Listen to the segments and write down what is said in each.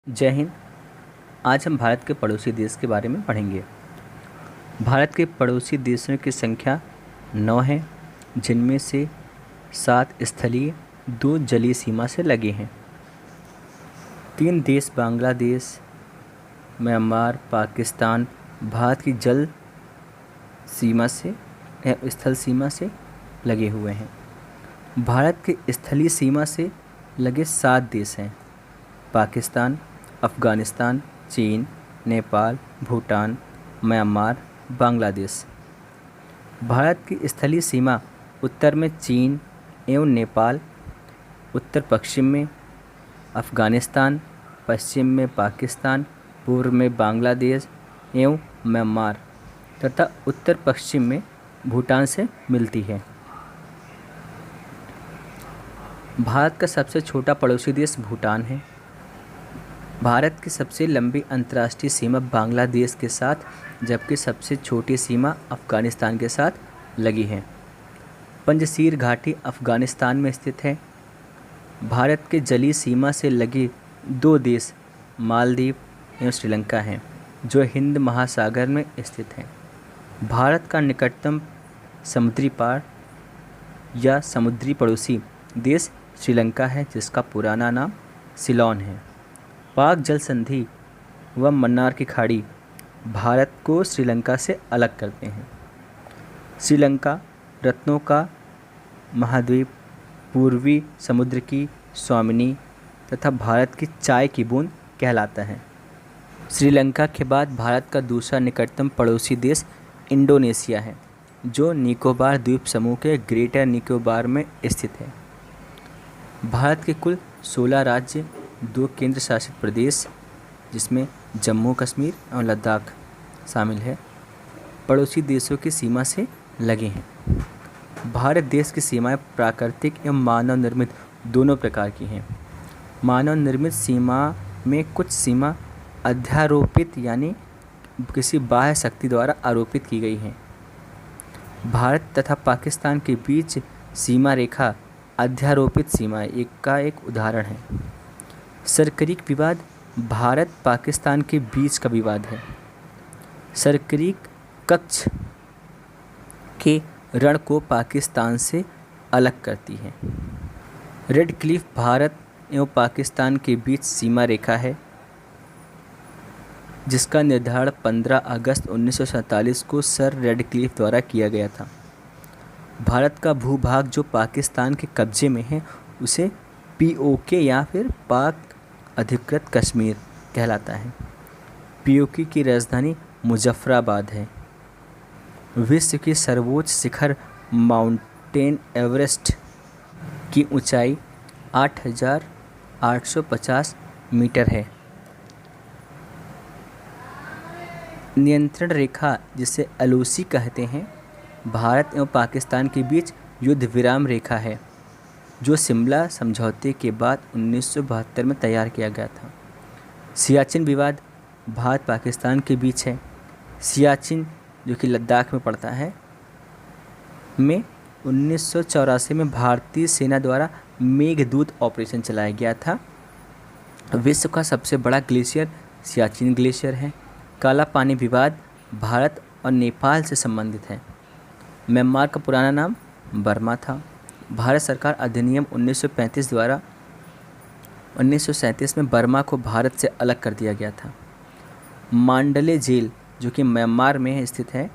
जय हिंद। आज हम भारत के पड़ोसी देश के बारे में पढ़ेंगे। भारत के पड़ोसी देशों की संख्या 9 है, जिनमें से 7 स्थलीय, 2 जलीय सीमा से लगे हैं। 3 देश बांग्लादेश, म्यांमार, पाकिस्तान भारत की जल सीमा से या स्थल सीमा से लगे हुए हैं। भारत के स्थलीय सीमा से लगे 7 देश हैं: पाकिस्तान, अफ़गानिस्तान, चीन, नेपाल, भूटान, म्यांमार, बांग्लादेश। भारत की स्थलीय सीमा उत्तर में चीन एवं नेपाल, उत्तर पश्चिम में अफ़गानिस्तान, पश्चिम में पाकिस्तान, पूर्व में बांग्लादेश एवं म्यांमार तथा उत्तर पश्चिम में भूटान से मिलती है। भारत का सबसे छोटा पड़ोसी देश भूटान है। भारत की सबसे लंबी अंतर्राष्ट्रीय सीमा बांग्लादेश के साथ, जबकि सबसे छोटी सीमा अफ़गानिस्तान के साथ लगी है। पंजशीर घाटी अफ़गानिस्तान में स्थित है। भारत के जलीय सीमा से लगे 2 देश मालदीव एवं श्रीलंका हैं, जो हिंद महासागर में स्थित हैं। भारत का निकटतम समुद्री पार या समुद्री पड़ोसी देश श्रीलंका है, जिसका पुराना नाम सिलोन है। पाक जल संधि व मन्नार की खाड़ी भारत को श्रीलंका से अलग करते हैं। श्रीलंका रत्नों का महाद्वीप, पूर्वी समुद्र की स्वामिनी तथा भारत की चाय की बूंद कहलाता है। श्रीलंका के बाद भारत का दूसरा निकटतम पड़ोसी देश इंडोनेशिया है, जो निकोबार द्वीप समूह के ग्रेटर निकोबार में स्थित है। भारत के कुल 16 राज्य, 2 केंद्र शासित प्रदेश जिसमें जम्मू कश्मीर और लद्दाख शामिल है, पड़ोसी देशों की सीमा से लगे हैं। भारत देश की सीमाएं प्राकृतिक एवं मानव निर्मित दोनों प्रकार की हैं। मानव निर्मित सीमा में कुछ सीमा अध्यारोपित यानी किसी बाह्य शक्ति द्वारा आरोपित की गई हैं। भारत तथा पाकिस्तान के बीच सीमा रेखा अध्यारोपित सीमा का एक उदाहरण है। सरकरीक विवाद भारत पाकिस्तान के बीच का विवाद है। सरकरीक कच्छ के रण को पाकिस्तान से अलग करती है। रेड क्लिफ भारत एवं पाकिस्तान के बीच सीमा रेखा है, जिसका निर्धारण 15 अगस्त 1947 को सर रेड क्लिफ द्वारा किया गया था। भारत का भूभाग जो पाकिस्तान के कब्जे में है, उसे पीओके या फिर पाक अधिकृत कश्मीर कहलाता है। पीओके की राजधानी मुजफ्फराबाद है। विश्व की सर्वोच्च शिखर माउंटेन एवरेस्ट की ऊंचाई 8,850 मीटर है। नियंत्रण रेखा, जिसे एलओसी कहते हैं, भारत एवं पाकिस्तान के बीच युद्ध विराम रेखा है, जो शिमला समझौते के बाद 1972 में तैयार किया गया था। सियाचिन विवाद भारत पाकिस्तान के बीच है। सियाचिन, जो कि लद्दाख में पड़ता है, में 1984 में भारतीय सेना द्वारा मेघदूत ऑपरेशन चलाया गया था। विश्व का सबसे बड़ा ग्लेशियर सियाचिन ग्लेशियर है। काला पानी विवाद भारत और नेपाल से संबंधित है। म्यांमार का पुराना नाम बर्मा था। भारत सरकार अधिनियम 1935 द्वारा 1937 में बर्मा को भारत से अलग कर दिया गया था। मांडले जेल, जो कि म्यांमार में स्थित है,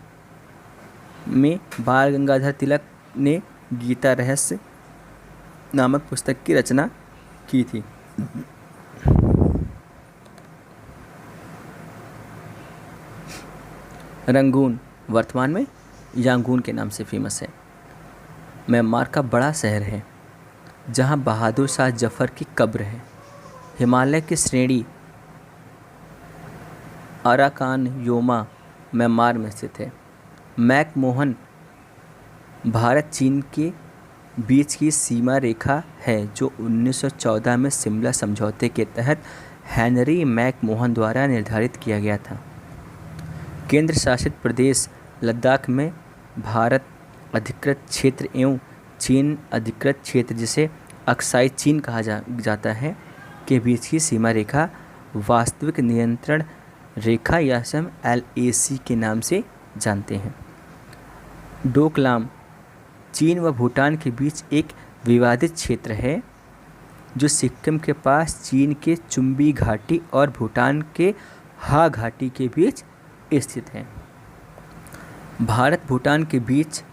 में बाल गंगाधर तिलक ने गीता रहस्य नामक पुस्तक की रचना की थी। रंगून वर्तमान में यांगून के नाम से फेमस है। म्यांमार का बड़ा शहर है, जहां बहादुर शाह जफर की कब्र है। हिमालय की श्रेणी अराकान योमा म्यांमार में स्थित है। मैकमोहन भारत चीन के बीच की सीमा रेखा है, जो 1914 में शिमला समझौते के तहत हेनरी मैकमोहन द्वारा निर्धारित किया गया था। केंद्र शासित प्रदेश लद्दाख में भारत अधिकृत क्षेत्र एवं चीन अधिकृत क्षेत्र, जिसे अक्साई चीन कहा जाता है, के बीच की सीमा रेखा वास्तविक नियंत्रण रेखा या हम LAC के नाम से जानते हैं। डोकलाम चीन व भूटान के बीच एक विवादित क्षेत्र है जो सिक्किम के पास चीन के चुम्बी घाटी और भूटान के हा घाटी के बीच स्थित है। भारत भूटान के बीच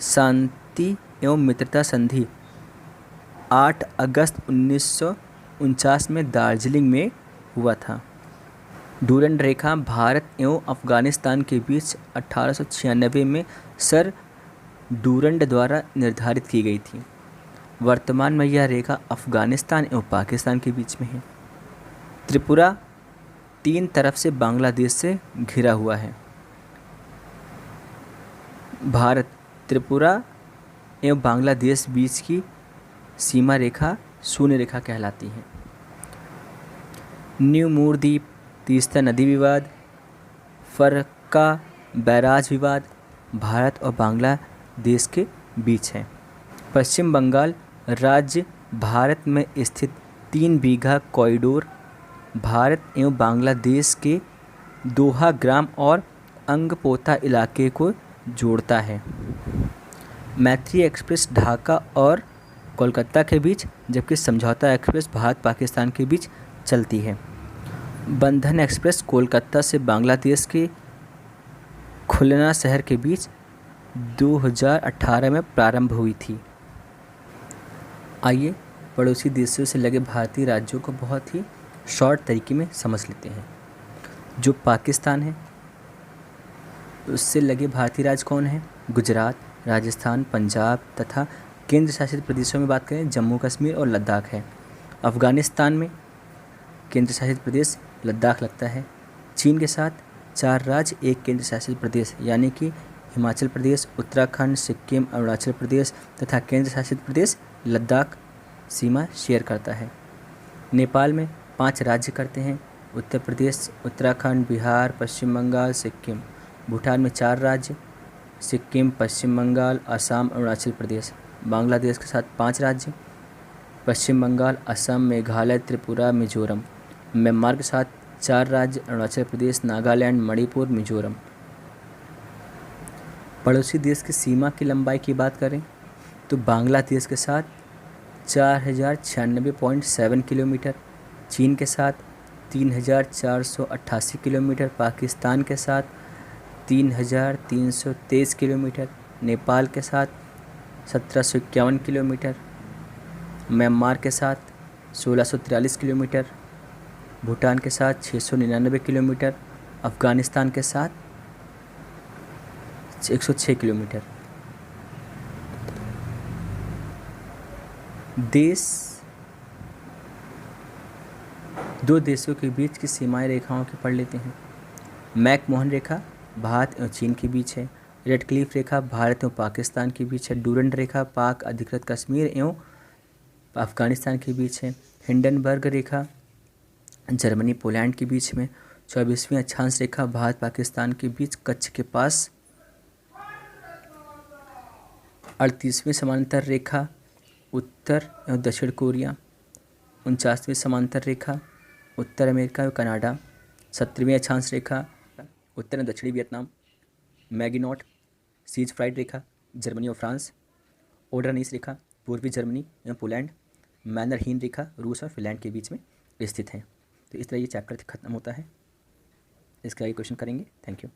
शांति एवं मित्रता संधि 8 अगस्त 1949 में दार्जिलिंग में हुआ था। डूरंड रेखा भारत एवं अफ़गानिस्तान के बीच 1896 में सर डूरंड द्वारा निर्धारित की गई थी। वर्तमान में यह रेखा अफ़गानिस्तान एवं पाकिस्तान के बीच में है। त्रिपुरा 3 तरफ से बांग्लादेश से घिरा हुआ है। भारत त्रिपुरा एवं बांग्लादेश बीच की सीमा रेखा शून्य रेखा कहलाती है। न्यू मूर द्वीप, तीस्ता नदी विवाद, फरक्का बैराज विवाद भारत और बांग्लादेश के बीच है। पश्चिम बंगाल राज्य भारत में स्थित 3 बीघा कॉरिडोर भारत एवं बांग्लादेश के दोहा ग्राम और अंगपोता इलाके को जोड़ता है। मैत्री एक्सप्रेस ढाका और कोलकाता के बीच, जबकि समझौता एक्सप्रेस भारत पाकिस्तान के बीच चलती है। बंधन एक्सप्रेस कोलकाता से बांग्लादेश के खुलना शहर के बीच 2018 में प्रारंभ हुई थी। आइए पड़ोसी देशों से लगे भारतीय राज्यों को बहुत ही शॉर्ट तरीके में समझ लेते हैं। जो पाकिस्तान है उससे लगे भारतीय राज्य कौन है? गुजरात, राजस्थान, पंजाब तथा केंद्र शासित प्रदेशों में बात करें जम्मू कश्मीर और लद्दाख है। अफ़गानिस्तान में केंद्र शासित प्रदेश लद्दाख लगता है। चीन के साथ 4 राज्य, 1 केंद्र शासित प्रदेश यानी कि हिमाचल प्रदेश, उत्तराखंड, सिक्किम, अरुणाचल प्रदेश तथा केंद्र शासित प्रदेश लद्दाख सीमा शेयर करता है। नेपाल में 5 राज्य करते हैं, उत्तर प्रदेश, उत्तराखंड, बिहार, पश्चिम बंगाल, सिक्किम। भूटान में 4 राज्य, सिक्किम, पश्चिम बंगाल, असम, अरुणाचल प्रदेश। बांग्लादेश के साथ 5 राज्य, पश्चिम बंगाल, असम, मेघालय, त्रिपुरा, मिजोरम। म्यांमार के साथ 4 राज्य, अरुणाचल प्रदेश, नागालैंड, मणिपुर, मिजोरम। पड़ोसी देश की सीमा की लंबाई की बात करें तो बांग्लादेश के साथ 4096.7 किलोमीटर, चीन के साथ 3488 किलोमीटर, पाकिस्तान के साथ 3323 किलोमीटर, नेपाल के साथ 1751 किलोमीटर, म्यांमार के साथ 1643 किलोमीटर, भूटान के साथ 699 किलोमीटर, अफ़गानिस्तान के साथ 106 किलोमीटर। दो देशों के बीच की सीमाएं रेखाओं की पढ़ लेते हैं। मैकमोहन रेखा भारत और चीन के बीच है। रेडक्लिफ रेखा भारत और पाकिस्तान के बीच है। डूरंड रेखा पाक अधिकृत कश्मीर एवं अफ़गानिस्तान के बीच है। हिंडनबर्ग रेखा जर्मनी पोलैंड के बीच में। 24वीं अक्षांश रेखा भारत पाकिस्तान के बीच कच्छ के पास। 38वीं समांतर रेखा उत्तर एवं दक्षिण कोरिया। 49वीं समांतर रेखा उत्तर अमेरिका और कनाडा। 17वीं अक्षांश रेखा उत्तर एवं दक्षिणी वियतनाम। मैगिनॉट सीज फ्राइड रेखा जर्मनी और फ्रांस। ओडरनीस रेखा पूर्वी जर्मनी एवं पोलैंड। मैनरहीन रेखा रूस और फिनलैंड के बीच में स्थित है। तो इस तरह ये चैप्टर खत्म होता है। इसका ये क्वेश्चन करेंगे। Thank you.